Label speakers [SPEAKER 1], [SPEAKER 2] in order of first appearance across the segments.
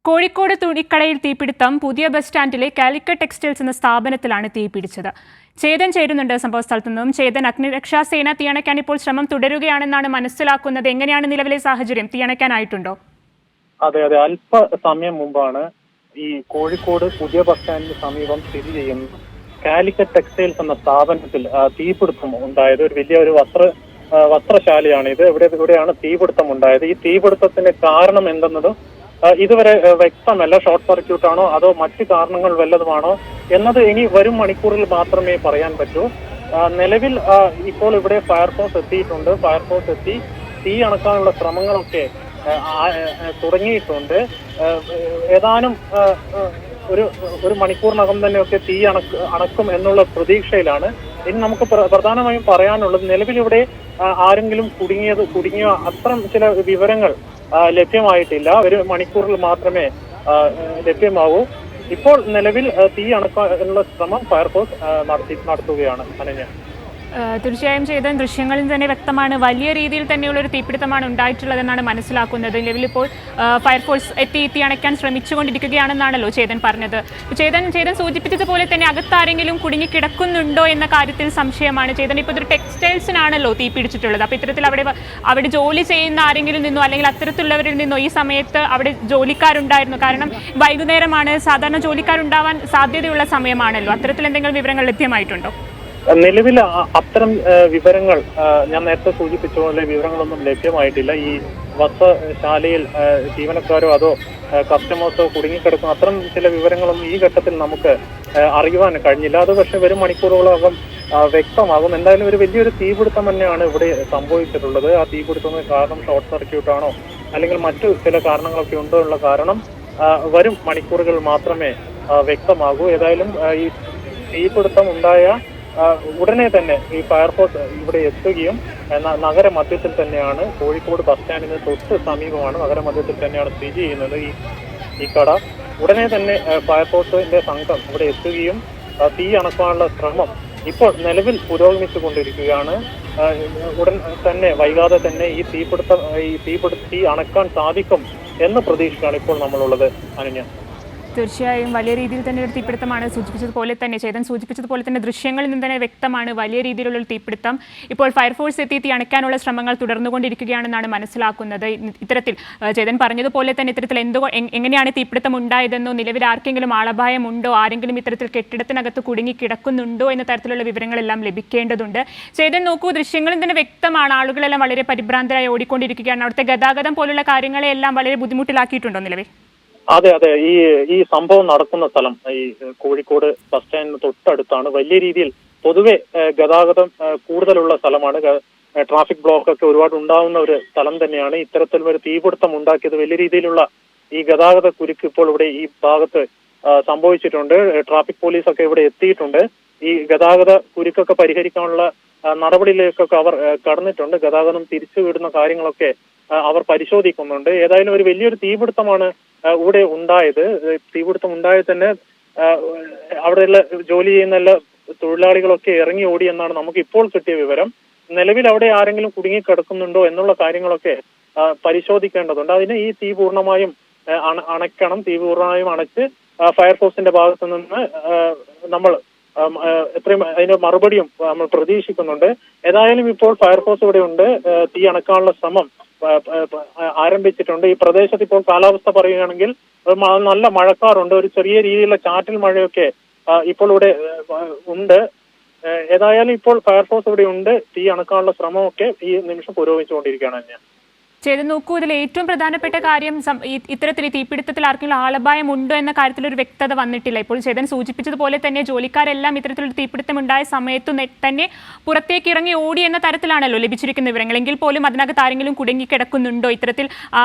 [SPEAKER 1] കോഴിക്കോട് തുണിക്കടയിൽ തീപിടുത്തം. പുതിയ bus സ്റ്റാൻഡിലെ Calicut textiles എന്ന സ്ഥാപനത്തിലാണ് തീപിടിച്ചത്. ചേതൻ ചേരുന്നുണ്ട് സംഭവ സ്ഥലത്തു നിന്നും. ചേതൻ, അഗ്നിരക്ഷാസേന തീയണയ്ക്കാൻ ഇപ്പോൾ ശ്രമം തുടരുകയാണെന്നാണ് മനസ്സിലാക്കുന്നത്. എങ്ങനെയാണ് നിലവിലെ സാഹചര്യം? തീയണയ്ക്കാനായിട്ടുണ്ടോ?
[SPEAKER 2] അതെ, അല്പസമയം മുമ്പാണ് ഈ കോഴിക്കോട് പുതിയ ബസ് സ്റ്റാൻഡിന് സമീപം സ്ഥിതി ചെയ്യുന്ന കാലിക്കറ്റ് ടെക്സ്റ്റൈൽസ് എന്ന സ്ഥാപനത്തിൽ തീപിടുത്തം ഉണ്ടായത്. ഒരു വലിയ വസ്ത്രശാലയാണ് ഇത്. ഇവിടെയാണ് തീപിടുത്തം ഉണ്ടായത്. ഈ തീപിടുത്തത്തിന്റെ കാരണം എന്തെന്നത് ഇതുവരെ വ്യക്തമല്ല. ഷോർട്ട് സർക്യൂട്ട് ആണോ അതോ മറ്റു കാരണങ്ങൾ വല്ലതുമാണോ എന്നത് ഇനി വരും മണിക്കൂറിൽ മാത്രമേ പറയാൻ പറ്റൂ. നിലവിൽ ഇപ്പോൾ ഇവിടെ ഫയർഫോഴ്സ് എത്തിയിട്ടുണ്ട്. ഫയർഫോഴ്സ് എത്തി തീ അണക്കാനുള്ള ശ്രമങ്ങളൊക്കെ തുടങ്ങിയിട്ടുണ്ട്. ഏതാനും ഒരു മണിക്കൂറിനകം തന്നെയൊക്കെ തീ അണക്കും എന്നുള്ള പ്രതീക്ഷയിലാണ്. ഇനി നമുക്ക് പ്രധാനമായും പറയാനുള്ളത്, നിലവിലിവിടെ ആരെങ്കിലും കുടുങ്ങിയോ അത്തരം ചില വിവരങ്ങൾ ലഭ്യമായിട്ടില്ല. ഒരു മണിക്കൂറിൽ മാത്രമേ ലഭ്യമാവൂ. ഇപ്പോൾ നിലവിൽ തീ അണക്കാനുള്ള ശ്രമം ഫയർഫോഴ്സ് നടത്തുകയാണ്. അനന്യ,
[SPEAKER 1] തീർച്ചയായും ചെയ്ത ദൃശ്യങ്ങളിൽ തന്നെ വ്യക്തമാണ്. വലിയ രീതിയിൽ തന്നെയുള്ള ഒരു തീപിടുത്തമാണ് ഉണ്ടായിട്ടുള്ളതെന്നാണ് മനസ്സിലാക്കുന്നത്. നിലവിലിപ്പോൾ ഫയർഫോഴ്സ് എത്തി തീ അണയ്ക്കാൻ ശ്രമിച്ചുകൊണ്ടിരിക്കുകയാണെന്നാണല്ലോ ചേതൻ പറഞ്ഞത്. ചേതൻ സൂചിപ്പിച്ചതുപോലെ തന്നെ അകത്താരെങ്കിലും കുടുങ്ങിക്കിടക്കുന്നുണ്ടോ എന്ന കാര്യത്തിൽ സംശയമാണ്. ചേതൻ, ഇപ്പോൾ ഇതൊരു ടെക്സ്റ്റൈൽസിനാണല്ലോ തീ പിടിച്ചിട്ടുള്ളത്. അപ്പോൾ ഇത്തരത്തിൽ അവിടെ ജോലി ചെയ്യുന്ന ആരെങ്കിലും നിന്നോ അല്ലെങ്കിൽ അത്തരത്തിലുള്ളവരിൽ നിന്നോ ഈ സമയത്ത് അവിടെ ജോലിക്കാരുണ്ടായിരുന്നു? കാരണം വൈകുന്നേരമാണ്, സാധാരണ ജോലിക്കാരുണ്ടാവാൻ സാധ്യതയുള്ള സമയമാണല്ലോ. അത്തരത്തിൽ എന്തെങ്കിലും വിവരങ്ങൾ ലഭ്യമായിട്ടുണ്ടോ?
[SPEAKER 2] നിലവിൽ അത്തരം വിവരങ്ങൾ ഞാൻ നേരത്തെ സൂചിപ്പിച്ച പോലെ വിവരങ്ങളൊന്നും ലഭ്യമായിട്ടില്ല. ഈ വസ്ത്രശാലയിൽ ജീവനക്കാരോ അതോ കസ്റ്റമേഴ്സോ കുടുങ്ങിക്കിടക്കുന്ന അത്തരം ചില വിവരങ്ങളൊന്നും ഈ ഘട്ടത്തിൽ നമുക്ക് അറിയുവാൻ കഴിഞ്ഞില്ല. അത് പക്ഷെ വരും മണിക്കൂറുകളകം വ്യക്തമാകും. എന്തായാലും ഒരു വലിയൊരു തീപിടുത്തം തന്നെയാണ് ഇവിടെ സംഭവിച്ചിട്ടുള്ളത്. ആ തീപിടുത്തത്തിന് കാരണം ഷോർട്ട് സർക്യൂട്ട് ആണോ അല്ലെങ്കിൽ മറ്റു ചില കാരണങ്ങളൊക്കെ ഉണ്ടോ എന്നുള്ള കാരണം വരും മണിക്കൂറുകൾ മാത്രമേ വ്യക്തമാകൂ. ഏതായാലും ഈ തീപിടുത്തം ഉണ്ടായ ഉടനെ തന്നെ ഈ ഫയർഫോഴ്സ് ഇവിടെ എത്തുകയും നഗരമധ്യത്തിൽ തന്നെയാണ്, കോഴിക്കോട് ബസ് സ്റ്റാൻഡിന് തൊട്ട് സമീപമാണ്, നഗരമധ്യത്തിൽ തന്നെയാണ് സ്ഥിതി ചെയ്യുന്നത് ഈ കട. ഉടനെ തന്നെ ഫയർഫോഴ്സിന്റെ സംഘം ഇവിടെ എത്തുകയും തീ അണക്കാനുള്ള ശ്രമം ഇപ്പോൾ നിലവിൽ പുരോഗമിച്ചു കൊണ്ടിരിക്കുകയാണ്. ഉടൻ തന്നെ വൈകാതെ തന്നെ ഈ തീ അണക്കാൻ സാധിക്കും എന്ന പ്രതീക്ഷയാണ് ഇപ്പോൾ നമ്മളുള്ളത്. അനന്യ,
[SPEAKER 1] തീർച്ചയായും വലിയ രീതിയിൽ തന്നെ ഒരു തീപിടുത്തമാണ്. ചേതൻ സൂചിപ്പിച്ചതുപോലെ തന്നെ ദൃശ്യങ്ങളിൽ നിന്ന് തന്നെ വ്യക്തമാണ് വലിയ രീതിയിലുള്ള ഒരു തീപിടുത്തം. ഇപ്പോൾ ഫയർഫോഴ്സ് എത്തി തീ അണയ്ക്കാനുള്ള ശ്രമങ്ങൾ തുടർന്നുകൊണ്ടിരിക്കുകയാണെന്നാണ് മനസ്സിലാക്കുന്നത്. ഇത്തരത്തിൽ ചേതൻ പറഞ്ഞതുപോലെ തന്നെ ഇത്തരത്തിൽ എങ്ങനെയാണ് തീപിടുത്തം ഉണ്ടായതെന്നോ നിലവിൽ ആർക്കെങ്കിലും ആളപായമുണ്ടോ, ആരെങ്കിലും ഇത്തരത്തിൽ കെട്ടിടത്തിനകത്ത് കുടുങ്ങി കിടക്കുന്നുണ്ടോ എന്ന തരത്തിലുള്ള വിവരങ്ങളെല്ലാം ലഭിക്കേണ്ടതുണ്ട്. ചേതൻ, നോക്കൂ, ദൃശ്യങ്ങളിൽ തന്നെ വ്യക്തമാണ് ആളുകളെല്ലാം വളരെ പരിഭ്രാന്തരായി ഓടിക്കൊണ്ടിരിക്കുകയാണ്. അവിടുത്തെ ഗതാഗതം പോലുള്ള കാര്യങ്ങളെല്ലാം വളരെ ബുദ്ധിമുട്ടിലാക്കിയിട്ടുണ്ടോ നിലവിൽ?
[SPEAKER 2] അതെ, ഈ സംഭവം നടക്കുന്ന സ്ഥലം ഈ കോഴിക്കോട് ബസ് സ്റ്റാൻഡിന് തൊട്ടടുത്താണ്. വലിയ രീതിയിൽ പൊതുവെ ഗതാഗതം കൂടുതലുള്ള സ്ഥലമാണ്. ട്രാഫിക് ബ്ലോക്ക് ഒക്കെ ഒരുപാട് ഉണ്ടാവുന്ന ഒരു സ്ഥലം തന്നെയാണ്. ഇത്തരത്തിൽ ഒരു തീപിടുത്തം ഉണ്ടാക്കിയത് വലിയ രീതിയിലുള്ള ഈ ഗതാഗത കുരുക്ക് ഇപ്പോൾ ഇവിടെ ഈ ഭാഗത്ത് സംഭവിച്ചിട്ടുണ്ട്. ട്രാഫിക് പോലീസൊക്കെ ഇവിടെ എത്തിയിട്ടുണ്ട്. ഈ ഗതാഗത കുരുക്കൊക്കെ പരിഹരിക്കാനുള്ള നടപടിയിലേക്കൊക്കെ അവർ കടന്നിട്ടുണ്ട്. ഗതാഗതം തിരിച്ചുവിടുന്ന കാര്യങ്ങളൊക്കെ അവർ പരിശോധിക്കുന്നുണ്ട്. ഏതായാലും ഒരു വലിയൊരു തീപിടുത്തമാണ് ഇവിടെ ഉണ്ടായത്. തീപിടുത്തം ഉണ്ടായത് തന്നെ അവിടെയുള്ള ജോലി ചെയ്യുന്ന എല്ലാ തൊഴിലാളികളൊക്കെ ഇറങ്ങി ഓടി എന്നാണ് നമുക്ക് ഇപ്പോൾ കിട്ടിയ വിവരം. നിലവിൽ അവിടെ ആരെങ്കിലും കുടുങ്ങിക്കിടക്കുന്നുണ്ടോ എന്നുള്ള കാര്യങ്ങളൊക്കെ പരിശോധിക്കേണ്ടതുണ്ട്. അതിന് ഈ തീ പൂർണ്ണമായും അണയ്ക്കണം. തീ പൂർണ്ണമായും അണച്ച് ഫയർഫോഴ്സിന്റെ ഭാഗത്തു നിന്ന് നമ്മൾ എത്രയും അതിന്റെ മറുപടിയും നമ്മൾ പ്രതീക്ഷിക്കുന്നുണ്ട്. ഏതായാലും ഇപ്പോൾ ഫയർഫോഴ്സ് ഇവിടെ ഉണ്ട്. തീ അണക്കാനുള്ള ശ്രമം ആരംഭിച്ചിട്ടുണ്ട്. ഈ പ്രദേശത്ത് ഇപ്പോൾ കാലാവസ്ഥ പറയുകയാണെങ്കിൽ നല്ല മഴക്കാറുണ്ട്. ഒരു ചെറിയ രീതിയിലുള്ള ചാറ്റൽ മഴയൊക്കെ ഇപ്പോൾ ഇവിടെ ഉണ്ട്. ഏതായാലും ഇപ്പോൾ ഫയർഫോഴ്സ് ഇവിടെ ഉണ്ട്. തീ അണക്കാനുള്ള ശ്രമമൊക്കെ ഈ നിമിഷം പുരോഗമിച്ചുകൊണ്ടിരിക്കുകയാണ്. ഞാൻ
[SPEAKER 1] ചേതൻ, നോക്കൂ, ഇതിൽ ഏറ്റവും പ്രധാനപ്പെട്ട കാര്യം ഇത്തരത്തിൽ ഈ തീപിടുത്തത്തിൽ ആർക്കെങ്കിലും ആളപായം ഉണ്ടോ എന്ന കാര്യത്തിൽ ഒരു വ്യക്തത വന്നിട്ടില്ല. ഇപ്പോൾ ചേതൻ സൂചിപ്പിച്ചതുപോലെ തന്നെ ജോലിക്കാരെല്ലാം ഇത്തരത്തിലൊരു തീപിടുത്തം ഉണ്ടായ സമയത്തു തന്നെ പുറത്തേക്ക് ഇറങ്ങി ഓടി എന്ന തരത്തിലാണല്ലോ ലഭിച്ചിരിക്കുന്ന വിവരങ്ങൾ. എങ്കിൽ പോലും അതിനകത്ത് ആരെങ്കിലും കുടുങ്ങിക്കിടക്കുന്നുണ്ടോ? ഇത്തരത്തിൽ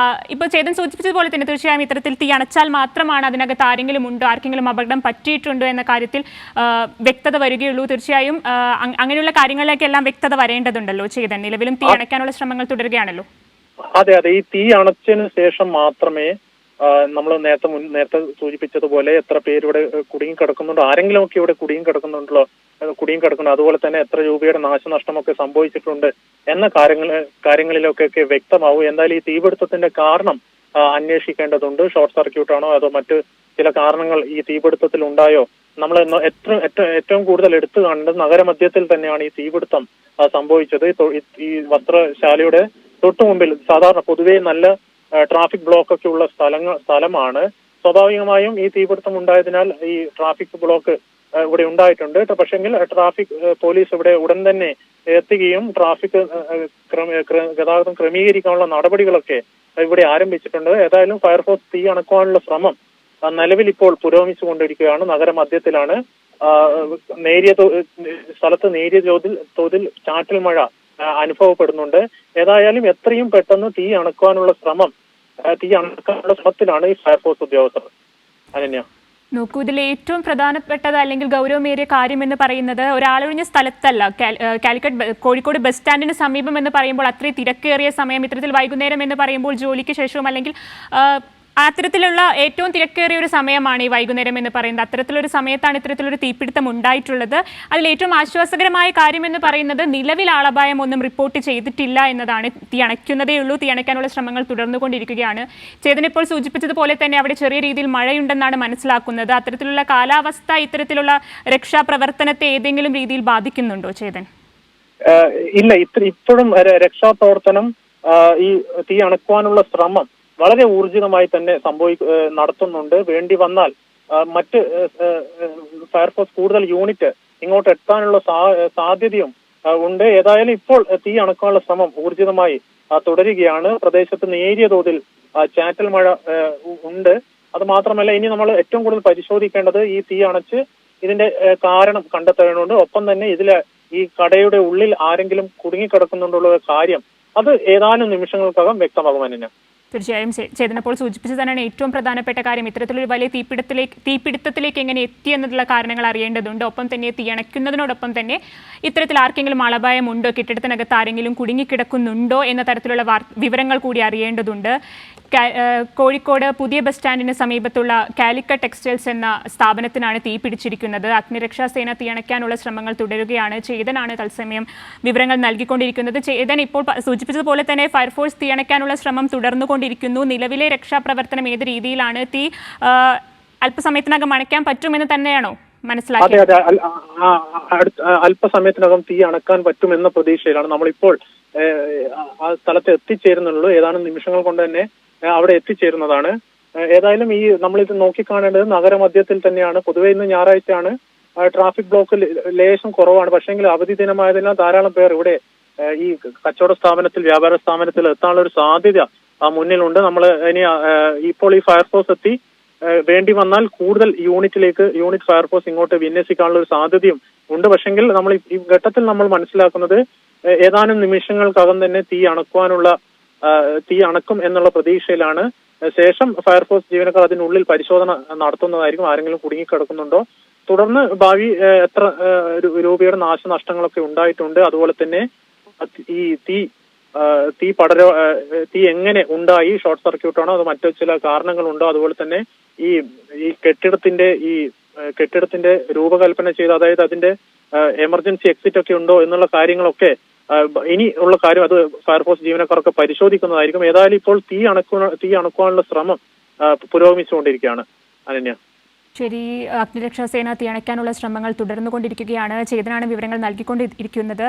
[SPEAKER 1] ഇപ്പോൾ ചേതൻ സൂചിപ്പിച്ചതുപോലെ തന്നെ തീർച്ചയായും ഇത്തരത്തിൽ തീ അണച്ചാൽ മാത്രമാണ് അതിനകത്ത് ആരെങ്കിലും ഉണ്ടോ, ആർക്കെങ്കിലും അപകടം പറ്റിയിട്ടുണ്ടോ എന്ന കാര്യത്തിൽ വ്യക്തത വരികയുള്ളൂ. തീർച്ചയായും അങ്ങനെയുള്ള കാര്യങ്ങളിലേക്കെല്ലാം വ്യക്തത വരേണ്ടതുണ്ടല്ലോ ചേതൻ. നിലവിലും തീ അണയ്ക്കാനുള്ള ശ്രമങ്ങൾ തുടരുകയാണല്ലോ.
[SPEAKER 2] അതെ, ഈ തീ അണച്ചതിന് ശേഷം മാത്രമേ നമ്മൾ നേരത്തെ സൂചിപ്പിച്ചതുപോലെ എത്ര പേര് ഇവിടെ കുടുങ്ങിക്കിടക്കുന്നുണ്ടോ, ആരെങ്കിലും ഒക്കെ ഇവിടെ കുടുങ്ങിക്കിടക്കുന്നു, അതുപോലെ തന്നെ എത്ര രൂപയുടെ നാശനഷ്ടമൊക്കെ സംഭവിച്ചിട്ടുണ്ട് എന്ന കാര്യങ്ങളിലൊക്കെ വ്യക്തമാവും. എന്തായാലും ഈ തീപിടുത്തത്തിന്റെ കാരണം അന്വേഷിക്കേണ്ടതുണ്ട്. ഷോർട്ട് സർക്യൂട്ട് ആണോ അതോ മറ്റ് ചില കാരണങ്ങൾ ഈ തീപിടുത്തത്തിൽ ഉണ്ടായോ? നമ്മൾ ഏറ്റവും കൂടുതൽ എടുത്തു കാണേണ്ടത് നഗരമധ്യത്തിൽ തന്നെയാണ് ഈ തീപിടുത്തം സംഭവിച്ചത്. ഈ വസ്ത്രശാലയുടെ തൊട്ടു മുമ്പിൽ സാധാരണ പൊതുവേ നല്ല ട്രാഫിക് ബ്ലോക്ക് ഒക്കെ ഉള്ള സ്ഥലമാണ്. സ്വാഭാവികമായും ഈ തീപിടുത്തം ഉണ്ടായതിനാൽ ഈ ട്രാഫിക് ബ്ലോക്ക് ഇവിടെ ഉണ്ടായിട്ടുണ്ട്. പക്ഷെങ്കിൽ ട്രാഫിക് പോലീസ് ഇവിടെ ഉടൻ തന്നെ എത്തുകയും ട്രാഫിക് ഗതാഗതം ക്രമീകരിക്കാനുള്ള നടപടികളൊക്കെ ഇവിടെ ആരംഭിച്ചിട്ടുണ്ട്. ഏതായാലും ഫയർഫോഴ്സ് തീ അണക്കാനുള്ള ശ്രമം നിലവിൽ ഇപ്പോൾ പുരോഗമിച്ചുകൊണ്ടിരിക്കുകയാണ്. നഗരമധ്യത്തിലാണ്. സ്ഥലത്ത് നേരിയ തോതിൽ ചാറ്റൽ മഴ അനുഭവപ്പെടുന്നുണ്ട്. ഏതായാലും എത്രയും പെട്ടെന്ന് തീ അണക്കാനുള്ള ശ്രമത്തിലാണ് ഈ ഫയർഫോഴ്സ് ഉദ്യോഗസ്ഥർ. അനന്യ,
[SPEAKER 1] നോക്കൂ, ഇതിൽ ഏറ്റവും പ്രധാനപ്പെട്ടത് അല്ലെങ്കിൽ ഗൗരവമേറിയ കാര്യം എന്ന് പറയുന്നത് ഒരാളൊഴിഞ്ഞ സ്ഥലത്തല്ല. കാലിക്കറ്റ് കോഴിക്കോട് ബസ് സ്റ്റാൻഡിന് സമീപം എന്ന് പറയുമ്പോൾ അത്രയും തിരക്കേറിയ സമയം, ഇത്തരത്തിൽ വൈകുന്നേരം എന്ന് പറയുമ്പോൾ ജോലിക്ക് ശേഷവും അല്ലെങ്കിൽ അത്തരത്തിലുള്ള ഏറ്റവും തിരക്കേറിയ ഒരു സമയമാണ് ഈ വൈകുന്നേരം എന്ന് പറയുന്നത്. അത്തരത്തിലൊരു സമയത്താണ് ഇത്തരത്തിലൊരു തീപിടുത്തം ഉണ്ടായിട്ടുള്ളത്. അതിൽ ഏറ്റവും ആശ്വാസകരമായ കാര്യം എന്ന് പറയുന്നത് നിലവിൽ ആളപായം ഒന്നും റിപ്പോർട്ട് ചെയ്തിട്ടില്ല എന്നതാണ്. തീ അണയ്ക്കുന്നതേ ഉള്ളൂ. തീ അണയ്ക്കാനുള്ള ശ്രമങ്ങൾ തുടർന്നുകൊണ്ടിരിക്കുകയാണ്. ചേതൻ ഇപ്പോൾ സൂചിപ്പിച്ചതുപോലെ തന്നെ അവിടെ ചെറിയ രീതിയിൽ മഴയുണ്ടെന്നാണ് മനസ്സിലാക്കുന്നത്. അത്തരത്തിലുള്ള കാലാവസ്ഥ ഇത്തരത്തിലുള്ള രക്ഷാപ്രവർത്തനത്തെ ഏതെങ്കിലും രീതിയിൽ ബാധിക്കുന്നുണ്ടോ ചേതൻ?
[SPEAKER 2] ഇല്ല, ഇപ്പോഴും രക്ഷാപ്രവർത്തനം ഈ തീ അണക്കുവാനുള്ള ശ്രമം വളരെ ഊർജിതമായി തന്നെ നടത്തുന്നുണ്ട്. വേണ്ടി വന്നാൽ മറ്റ് ഫയർഫോഴ്സ് കൂടുതൽ യൂണിറ്റ് ഇങ്ങോട്ട് എത്താനുള്ള സാധ്യതയും ഉണ്ട്. ഏതായാലും ഇപ്പോൾ തീ അണക്കാനുള്ള ശ്രമം ഊർജിതമായി തുടരുകയാണ്. പ്രദേശത്ത് നേരിയ തോതിൽ ചാറ്റൽ മഴ ഉണ്ട്. അത് മാത്രമല്ല, ഇനി നമ്മൾ ഏറ്റവും കൂടുതൽ പരിശോധിക്കേണ്ടത് ഈ തീ അണച്ച് ഇതിന്റെ കാരണം കണ്ടെത്തേണ്ടതുണ്ട്. ഒപ്പം തന്നെ ഈ കടയുടെ ഉള്ളിൽ ആരെങ്കിലും കുടുങ്ങിക്കിടക്കുന്നുണ്ടുള്ള കാര്യം അത് ഏതാനും നിമിഷങ്ങൾക്കകം വ്യക്തമാകുമെന്ന്.
[SPEAKER 1] തീർച്ചയായും ചേതനപ്പോൾ സൂചിപ്പിച്ചു തന്നെയാണ് ഏറ്റവും പ്രധാനപ്പെട്ട കാര്യം. ഇത്തരത്തിലൊരു വലിയ തീപിടുത്തത്തിലേക്ക് എങ്ങനെ എത്തി എന്നുള്ള കാരണങ്ങൾ അറിയേണ്ടതുണ്ട്. ഒപ്പം തന്നെ തീ അണയ്ക്കുന്നതിനോടൊപ്പം തന്നെ ഇത്തരത്തിൽ ആർക്കെങ്കിലും ആളപായമുണ്ടോ, കെട്ടിടത്തിനകത്ത് ആരെങ്കിലും കുടുങ്ങിക്കിടക്കുന്നുണ്ടോ എന്ന തരത്തിലുള്ള വിവരങ്ങൾ കൂടി അറിയേണ്ടതുണ്ട്. കോഴിക്കോട് പുതിയ ബസ് സ്റ്റാൻഡിന് സമീപത്തുള്ള കാലിക്കറ്റ് ടെക്സ്റ്റൈൽസ് എന്ന സ്ഥാപനത്തിനാണ് തീ പിടിച്ചിരിക്കുന്നത്. അഗ്നിരക്ഷാസേന തീയണയ്ക്കാനുള്ള ശ്രമങ്ങൾ തുടരുകയാണ്. ചേതനാണ് തത്സമയം വിവരങ്ങൾ നൽകിക്കൊണ്ടിരിക്കുന്നത്. ചേതൻ ഇപ്പോൾ സൂചിപ്പിച്ചതുപോലെ തന്നെ ഫയർഫോഴ്സ് തീയണയ്ക്കാനുള്ള ശ്രമം തുടർന്നുകൊണ്ടിരിക്കുന്നു. നിലവിലെ രക്ഷാപ്രവർത്തനം ഏത് രീതിയിലാണ്? തീ അല്പസമയത്തിനകം അണയ്ക്കാൻ പറ്റുമെന്ന് തന്നെയാണോ മനസ്സിലാക്കിയത്?
[SPEAKER 2] അല്പസമയത്തിനകം തീ അണക്കാൻ പറ്റുമെന്ന പ്രതീക്ഷയിലാണ് നമ്മളിപ്പോൾ ആ സ്ഥലത്ത് എത്തിച്ചേരുന്നുള്ളൂ. ഏതാനും നിമിഷങ്ങൾ കൊണ്ട് തന്നെ അവിടെ എത്തിച്ചേരുന്നതാണ്. ഏതായാലും നമ്മളിത് നോക്കിക്കാണേണ്ടത് നഗരമധ്യത്തിൽ തന്നെയാണ്. പൊതുവെ ഇന്ന് ഞായറാഴ്ചയാണ്. ട്രാഫിക് ബ്ലോക്ക് ലേശം കുറവാണ്. പക്ഷേങ്കിൽ അവധി ദിനമായതിനാൽ ധാരാളം പേർ ഇവിടെ ഈ കച്ചവട സ്ഥാപനത്തിൽ, വ്യാപാര സ്ഥാപനത്തിൽ എത്താനുള്ള ഒരു സാധ്യത മുന്നിലുണ്ട്. നമ്മൾ ഇപ്പോൾ ഈ ഫയർഫോഴ്സ് എത്തി വേണ്ടി വന്നാൽ കൂടുതൽ യൂണിറ്റ് ഫയർഫോഴ്സ് ഇങ്ങോട്ട് വിന്യസിക്കാനുള്ള ഒരു സാധ്യതയും ഉണ്ട്. പക്ഷെങ്കിൽ നമ്മൾ ഈ ഘട്ടത്തിൽ നമ്മൾ മനസ്സിലാക്കുന്നത് ഏതാനും നിമിഷങ്ങൾക്കകം തന്നെ തീ അണക്കും എന്നുള്ള പ്രതീക്ഷയിലാണ്. ശേഷം ഫയർഫോഴ്സ് ജീവനക്കാർ അതിനുള്ളിൽ പരിശോധന നടത്തുന്നതായിരിക്കും. ആരെങ്കിലും കുടുങ്ങിക്കിടക്കുന്നുണ്ടോ, തുടർന്ന് ഭാവി എത്ര രൂപയുടെ നാശനഷ്ടങ്ങളൊക്കെ ഉണ്ടായിട്ടുണ്ട്, അതുപോലെ തന്നെ ഈ തീ എങ്ങനെ ഉണ്ടായി, ഷോർട്ട് സർക്യൂട്ട് ആണോ അതോ മറ്റു ചില കാരണങ്ങളുണ്ടോ, അതുപോലെ തന്നെ ഈ കെട്ടിടത്തിന്റെ രൂപകൽപ്പന ചെയ്ത്, അതായത് അതിന്റെ എമർജൻസി എക്സിറ്റ് ഒക്കെ ഉണ്ടോ എന്നുള്ള കാര്യങ്ങളൊക്കെ ഇനി ഉള്ള കാര്യം അത് ഫയർഫോഴ്സ് ജീവനക്കാർക്ക് പരിശോധിക്കുന്നതായിരിക്കും. ഏതായാലും ഇപ്പോൾ തീ അണക്കുവാനുള്ള ശ്രമം പുരോഗമിച്ചുകൊണ്ടിരിക്കുകയാണ്. അനന്യ,
[SPEAKER 1] ശരി, അഗ്നിരക്ഷാസേന തീ അണയ്ക്കാനുള്ള ശ്രമങ്ങൾ തുടർന്നുകൊണ്ടിരിക്കുകയാണ്. ചേതനാണ് വിവരങ്ങൾ നൽകിക്കൊണ്ടിരിക്കുന്നത്.